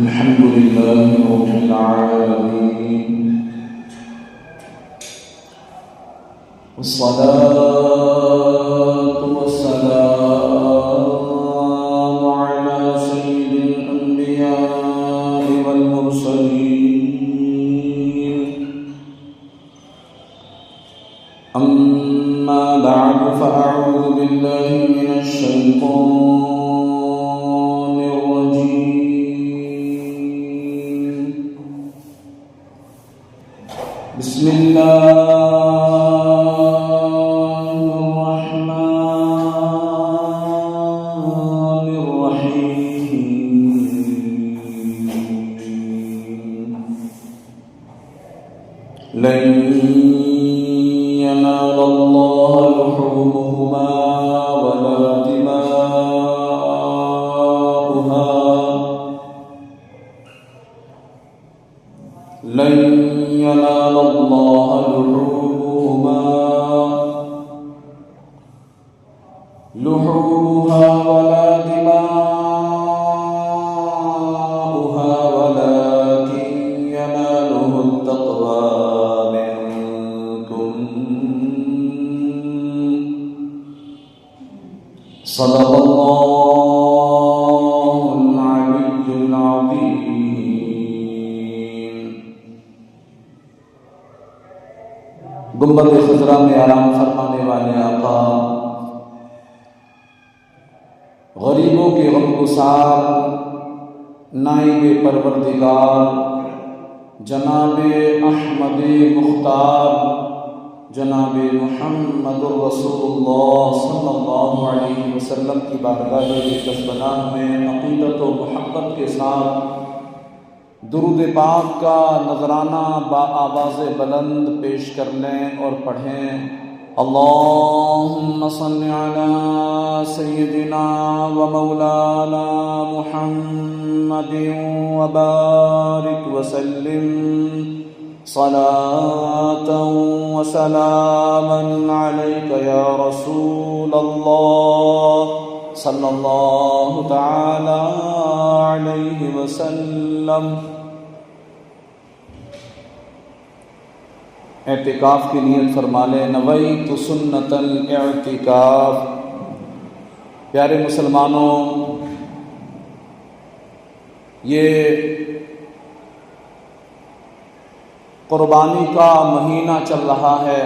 الحمد لله رب العالمين والصلاة والسلام على سيد الأنبياء والمرسلين أما بعد فأعوذ بالله من الشيطان الرجيم بسم الله الرحمن الرحيم لن ينال الله لحومهما ولا دماؤها لن ينال الله لحومها ولا دماؤها ولكن يناله التقوى منكم صدق الله العلي العظيم. گنبد خضرا میں آرام فرمانے والے آقا، غریبوں کے غمگسار نائب پروردگار جناب احمد مختار جناب محمد رسول اللہ صلی اللہ علیہ وسلم کی بارگاہ کسبناہ میں عقیدت و محبت کے ساتھ درود پاک کا نذرانہ با آواز بلند پیش کر لیں اور پڑھیں. اللہم صل علی سیدنا و مولانا محمد وبارک وسلم صلاة و سلاما علیک یا رسول اللہ صلی اللہ تعالی علیہ وسلم. اعتکاف کی نیت فرما لیں. نویت سنت الاعتکاف. پیارے مسلمانوں، یہ قربانی کا مہینہ چل رہا ہے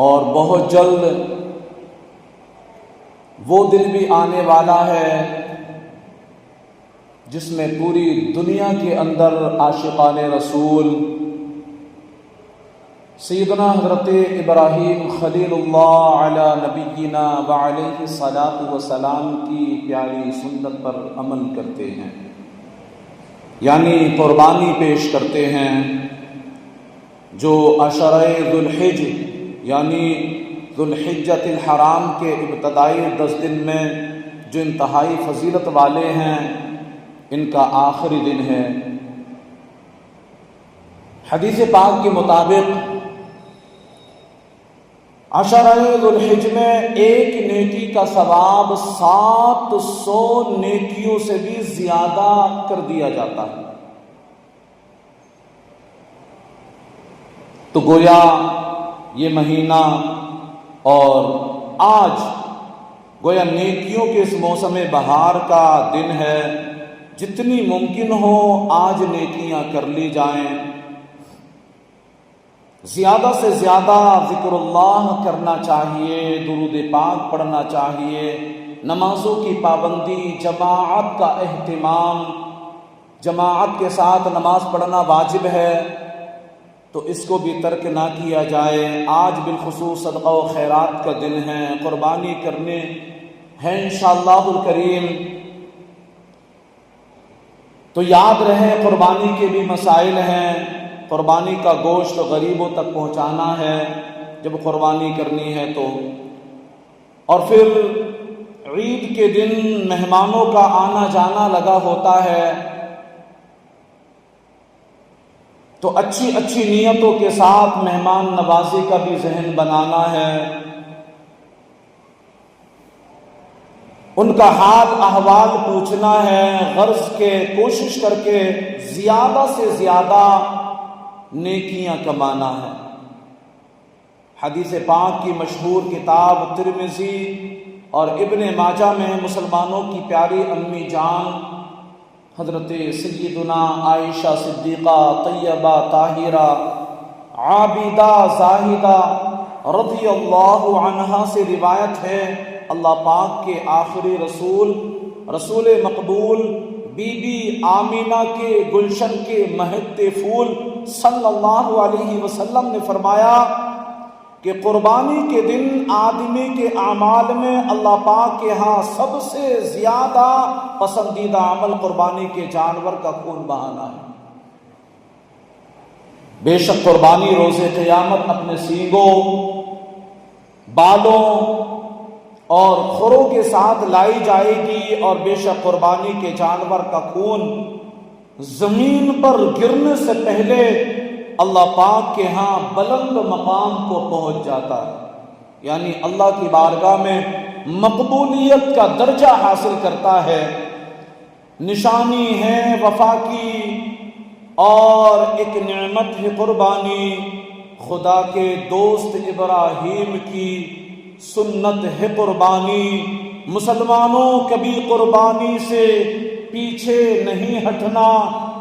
اور بہت جلد وہ دن بھی آنے والا ہے جس میں پوری دنیا کے اندر عاشقان رسول سیدنا حضرت ابراہیم خلیل اللہ علی نبینا وعلیہ الصلاۃ والسلام کی پیاری سنت پر عمل کرتے ہیں، یعنی قربانی پیش کرتے ہیں. جو عشرہ ذو الحج یعنی ذو الحجۃ الحرام کے ابتدائی 10 دن میں جو انتہائی فضیلت والے ہیں، ان کا آخری دن ہے. حدیث پاک کے مطابق عشرہ ذو الحج میں ایک نیکی کا ثواب 700 نیکیوں سے بھی زیادہ کر دیا جاتا ہے. تو گویا یہ مہینہ اور آج گویا نیکیوں کے اس موسم بہار کا دن ہے. جتنی ممکن ہو آج نیکیاں کر لی جائیں، زیادہ سے زیادہ ذکر اللہ کرنا چاہیے، درود پاک پڑھنا چاہیے، نمازوں کی پابندی، جماعت کا اہتمام، جماعت کے ساتھ نماز پڑھنا واجب ہے تو اس کو بھی ترک نہ کیا جائے۔ آج بالخصوص صدقہ و خیرات کا دن ہے، قربانی کرنے ہیں انشاءاللہ الکریم، تو یاد رہے قربانی کے بھی مسائل ہیں۔ قربانی کا گوشت غریبوں تک پہنچانا ہے جب قربانی کرنی ہے تو، اور پھر عید کے دن مہمانوں کا آنا جانا لگا ہوتا ہے، تو اچھی اچھی نیتوں کے ساتھ مہمان نوازی کا بھی ذہن بنانا ہے، ان کا حال احوال پوچھنا ہے، غرض کے کوشش کر کے زیادہ سے زیادہ نیکیاں کمانا ہے۔ حدیث پاک کی مشہور کتاب ترمذی اور ابن ماجہ میں مسلمانوں کی پیاری امی جان حضرت سیدنا عائشہ صدیقہ طیبہ طاہرہ عابدہ زاہدہ رضی اللہ عنہا سے روایت ہے، اللہ پاک کے آخری رسول مقبول بی بی آمینہ کے گلشن کے مہکتے پھول صلی اللہ علیہ وسلم نے فرمایا کہ قربانی کے دن آدمی کے اعمال میں اللہ پاک کے ہاں سب سے زیادہ پسندیدہ عمل قربانی کے جانور کا خون بہانا ہے۔ بے شک قربانی روز قیامت اپنے سینگوں، بالوں اور کھروں کے ساتھ لائی جائے گی، اور بے شک قربانی کے جانور کا خون زمین پر گرنے سے پہلے اللہ پاک کے ہاں بلند مقام کو پہنچ جاتا ہے، یعنی اللہ کی بارگاہ میں مقبولیت کا درجہ حاصل کرتا ہے۔ نشانی ہے وفا کی اور ایک نعمت ہے قربانی، خدا کے دوست ابراہیم کی سنت ہے قربانی، مسلمانوں کبھی قربانی سے پیچھے نہیں ہٹنا،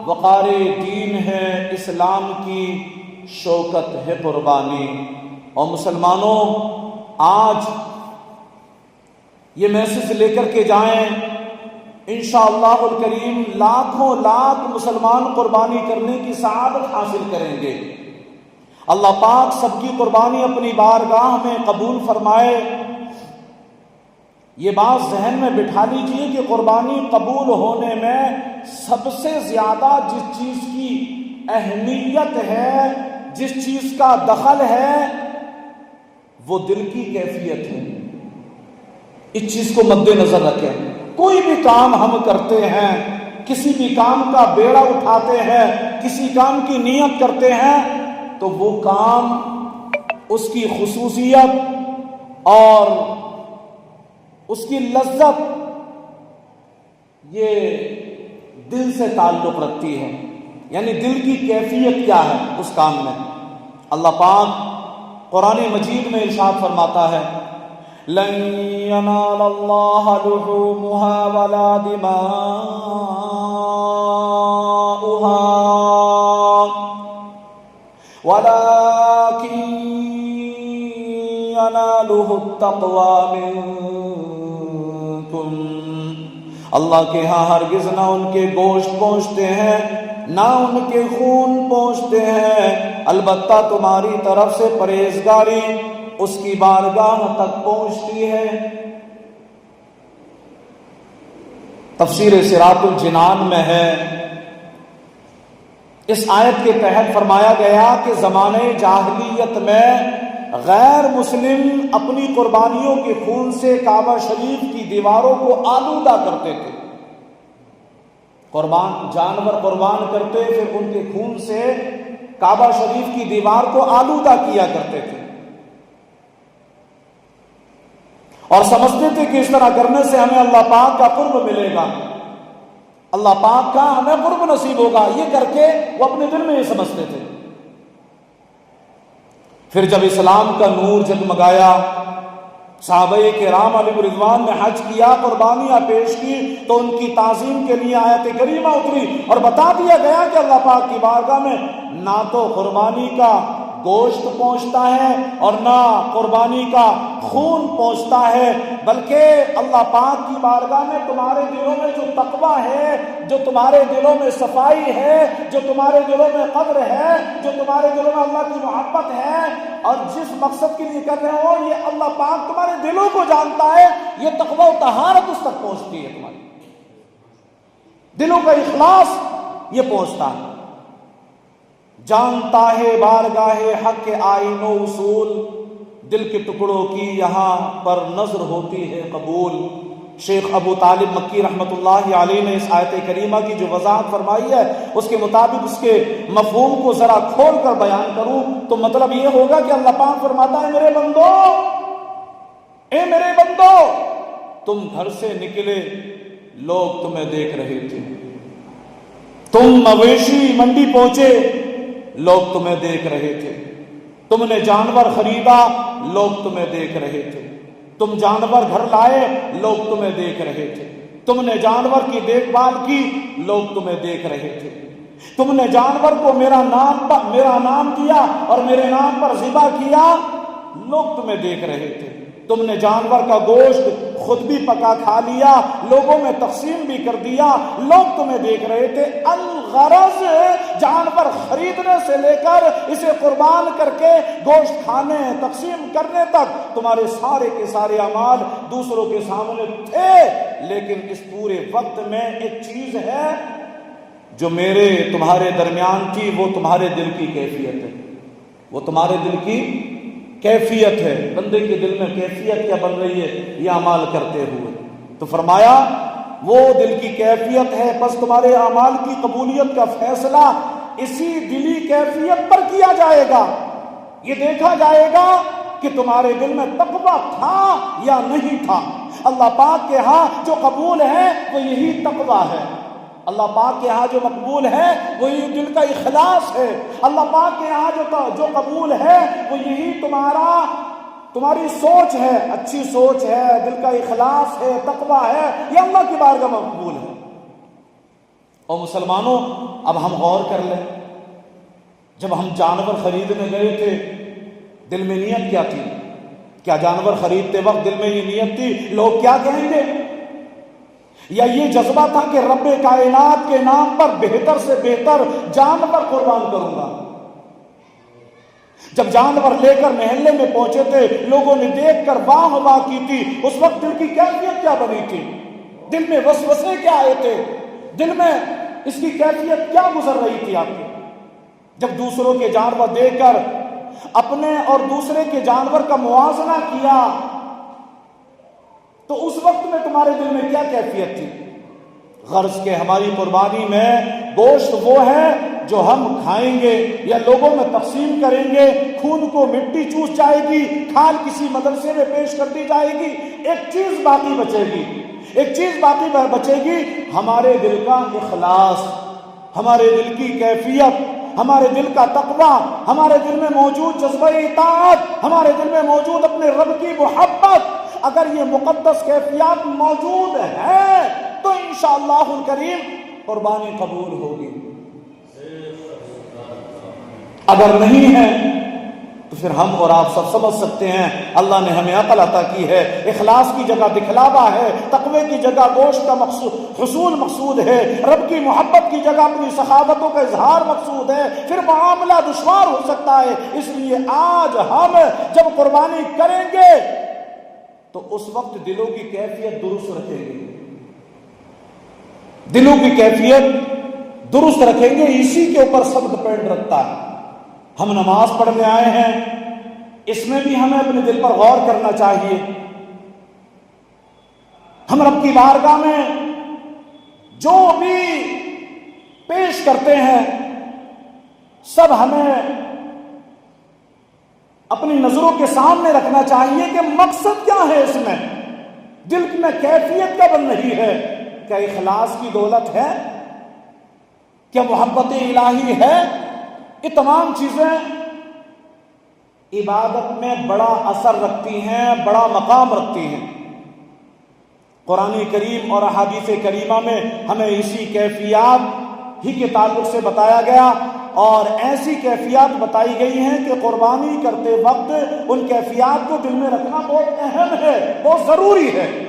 وقار دین ہے اسلام کی شوکت ہے قربانی۔ اور مسلمانوں آج یہ میسج لے کر کے جائیں، انشاءاللہ الکریم لاکھوں لاکھ مسلمان قربانی کرنے کی سعادت حاصل کریں گے۔ اللہ پاک سب کی قربانی اپنی بارگاہ میں قبول فرمائے۔ یہ بات ذہن میں بٹھا لیجئے کہ قربانی قبول ہونے میں سب سے زیادہ جس چیز کی اہمیت ہے، جس چیز کا دخل ہے، وہ دل کی کیفیت ہے۔ اس چیز کو مد نظر رکھیں۔ کوئی بھی کام ہم کرتے ہیں، کسی بھی کام کا بیڑا اٹھاتے ہیں، کسی کام کی نیت کرتے ہیں، تو وہ کام اس کی خصوصیت اور اس کی لذت یہ دل سے تعلق رکھتی ہے، یعنی دل کی کیفیت کیا ہے اس کام میں۔ اللہ پاک قرآن مجید میں ارشاد فرماتا ہے، لن ينال الله لحومها ولا دماؤها ولكن يناله التقوى منكم۔ اللہ کے ہاں ہرگز نہ ان کے گوشت پہنچتے ہیں، نہ ان کے خون پہنچتے ہیں، البتہ تمہاری طرف سے پرہیزگاری اس کی بارگاہ تک پہنچتی ہے۔ تفسیر صراط الجنان میں ہے، اس آیت کے تحت فرمایا گیا کہ زمانے جاہلیت میں غیر مسلم اپنی قربانیوں کے خون سے کعبہ شریف کی دیواروں کو آلودہ کرتے تھے۔ جانور قربان کرتے، پھر ان کے خون سے کعبہ شریف کی دیوار کو آلودہ کیا کرتے تھے، اور سمجھتے تھے کہ اس طرح کرنے سے ہمیں اللہ پاک کا قرب ملے گا، اللہ پاک کا ہمیں قرب نصیب ہوگا، یہ کر کے وہ اپنے دل میں یہ سمجھتے تھے۔ پھر جب اسلام کا نور جگمگایا، صحابہ کرام علیہ رضوان نے حج کیا، قربانیاں پیش کی، تو ان کی تعظیم کے لیے آیت کریمہ اتری اور بتا دیا گیا کہ اللہ پاک کی بارگاہ میں نہ تو قربانی کا گوشت پہنچتا ہے اور نہ قربانی کا خون پہنچتا ہے، بلکہ اللہ پاک کی بارگاہ میں تمہارے دلوں میں جو تقویٰ ہے، جو تمہارے دلوں میں صفائی ہے، جو تمہارے دلوں میں قدر ہے، جو تمہارے دلوں میں اللہ کی محبت ہے، اور جس مقصد کے لیے کر رہے ہو یہ اللہ پاک تمہارے دلوں کو جانتا ہے، یہ تقویٰ و طہارت اس تک پہنچتی ہے، تمہارے دلوں کا اخلاص یہ پہنچتا ہے۔ جانتا ہے بارگاہ حق کے آئین و اصول، دل کے ٹکڑوں کی یہاں پر نظر ہوتی ہے قبول۔ شیخ ابو طالب مکی رحمۃ اللہ علیہ نے اس آیت کریمہ کی جو وضاحت فرمائی ہے اس کے مطابق اس کے مفہوم کو ذرا کھول کر بیان کروں تو مطلب یہ ہوگا کہ اللہ پاک فرماتا ہے میرے بندو، اے میرے بندو، تم گھر سے نکلے لوگ تمہیں دیکھ رہے تھے، تم مویشی منڈی پہنچے لوگ تمہیں دیکھ رہے تھے، تم نے جانور خریدا لوگ تمہیں دیکھ رہے تھے، تم جانور گھر لائے لوگ تمہیں دیکھ رہے تھے، تم نے جانور کی دیکھ بھال کی لوگ تمہیں دیکھ رہے تھے، تم نے جانور کو میرا نام دیا اور میرے نام پر ذبح کیا لوگ تمہیں دیکھ رہے تھے، تم نے جانور کا گوشت خود بھی پکا کھا لیا، لوگوں میں تقسیم بھی کر دیا، لوگ تمہیں دیکھ رہے تھے۔ الغرض جانور خریدنے سے لے کر اسے قربان کر کے گوشت کھانے تقسیم کرنے تک تمہارے سارے کے سارے اعمال دوسروں کے سامنے تھے، لیکن اس پورے وقت میں ایک چیز ہے جو میرے تمہارے درمیان تھی، وہ تمہارے دل کی کیفیت ہے، وہ تمہارے دل کی کیفیت ہے۔ بندے کے دل میں کیفیت کیا بن رہی ہے یہ اعمال کرتے ہوئے؟ تو فرمایا وہ دل کی کیفیت ہے، بس تمہارے اعمال کی قبولیت کا فیصلہ اسی دلی کیفیت پر کیا جائے گا۔ یہ دیکھا جائے گا کہ تمہارے دل میں تقویٰ تھا یا نہیں تھا۔ اللہ پاک کے ہاں جو قبول ہے وہ یہی تقویٰ ہے، اللہ پاک کے ہاں جو مقبول ہے وہ یہ دل کا اخلاص ہے، اللہ پاک کے ہاں جو قبول ہے وہ یہی تمہاری سوچ ہے، اچھی سوچ ہے، دل کا اخلاص ہے، تقویٰ ہے، یہ اللہ کی بارگاہ میں مقبول ہے۔ اور مسلمانوں اب ہم غور کر لیں، جب ہم جانور خریدنے گئے تھے دل میں نیت کیا تھی؟ کیا جانور خریدتے وقت دل میں یہ نیت تھی لوگ کیا کہیں گے، یا یہ جذبہ تھا کہ رب کائنات کے نام پر بہتر سے بہتر جانور قربان کروں گا؟ جب جانور لے کر محلے میں پہنچے تھے لوگوں نے دیکھ کر واہ واہ کی تھی، اس وقت دل کی کیفیت کیا بنی تھی؟ دل میں وسوسے کیا آئے تھے؟ دل میں اس کی کیفیت کیا گزر رہی تھی آپ کی؟ جب دوسروں کے جانور دیکھ کر اپنے اور دوسرے کے جانور کا موازنہ کیا تو اس وقت میں تمہارے دل میں کیا کیفیت تھی؟ غرض کہ ہماری قربانی میں گوشت وہ ہے جو ہم کھائیں گے یا لوگوں میں تقسیم کریں گے، خون کو مٹی چوس جائے گی، کھال کسی مدرسے میں پیش کر دی جائے گی، ایک چیز باقی بچے گی، ایک چیز باقی بچے گی، ہمارے دل کا اخلاص، ہمارے دل کی کیفیت، ہمارے دل کا تقویٰ، ہمارے دل میں موجود جذبہ اطاعت، ہمارے دل میں موجود اپنے رب کی محبت۔ اگر یہ مقدس کیفیات موجود ہے تو انشاءاللہ الکریم قربانی قبول ہوگی، اگر نہیں ہے تو پھر ہم اور آپ سب سمجھ سکتے ہیں اللہ نے ہمیں عقل عطا کی ہے، اخلاص کی جگہ دکھلاوا ہے، تقوی کی جگہ گوشت کا حصول مقصود ہے، رب کی محبت کی جگہ اپنی سخاوتوں کا اظہار مقصود ہے، پھر معاملہ دشوار ہو سکتا ہے۔ اس لیے آج ہم جب قربانی کریں گے تو اس وقت دلوں کی کیفیت درست رکھیں گے، دلوں کی کیفیت درست رکھیں گے، اسی کے اوپر سب ڈپینڈ رکھتا ہے۔ ہم نماز پڑھنے آئے ہیں، اس میں بھی ہمیں اپنے دل پر غور کرنا چاہیے۔ ہم رب کی بارگاہ میں جو بھی پیش کرتے ہیں سب ہمیں اپنی نظروں کے سامنے رکھنا چاہیے کہ مقصد کیا ہے، اس میں دل میں کیفیت کیا بن رہی ہے، کیا اخلاص کی دولت ہے، کیا محبت الہی ہے؟ یہ تمام چیزیں عبادت میں بڑا اثر رکھتی ہیں، بڑا مقام رکھتی ہیں۔ قرآن کریم اور احادیث کریمہ میں ہمیں اسی کیفیات ہی کے تعلق سے بتایا گیا۔ اور ایسی کیفیات بتائی گئی ہیں کہ قربانی کرتے وقت ان کیفیات کو دل میں رکھنا بہت اہم ہے، بہت ضروری ہے۔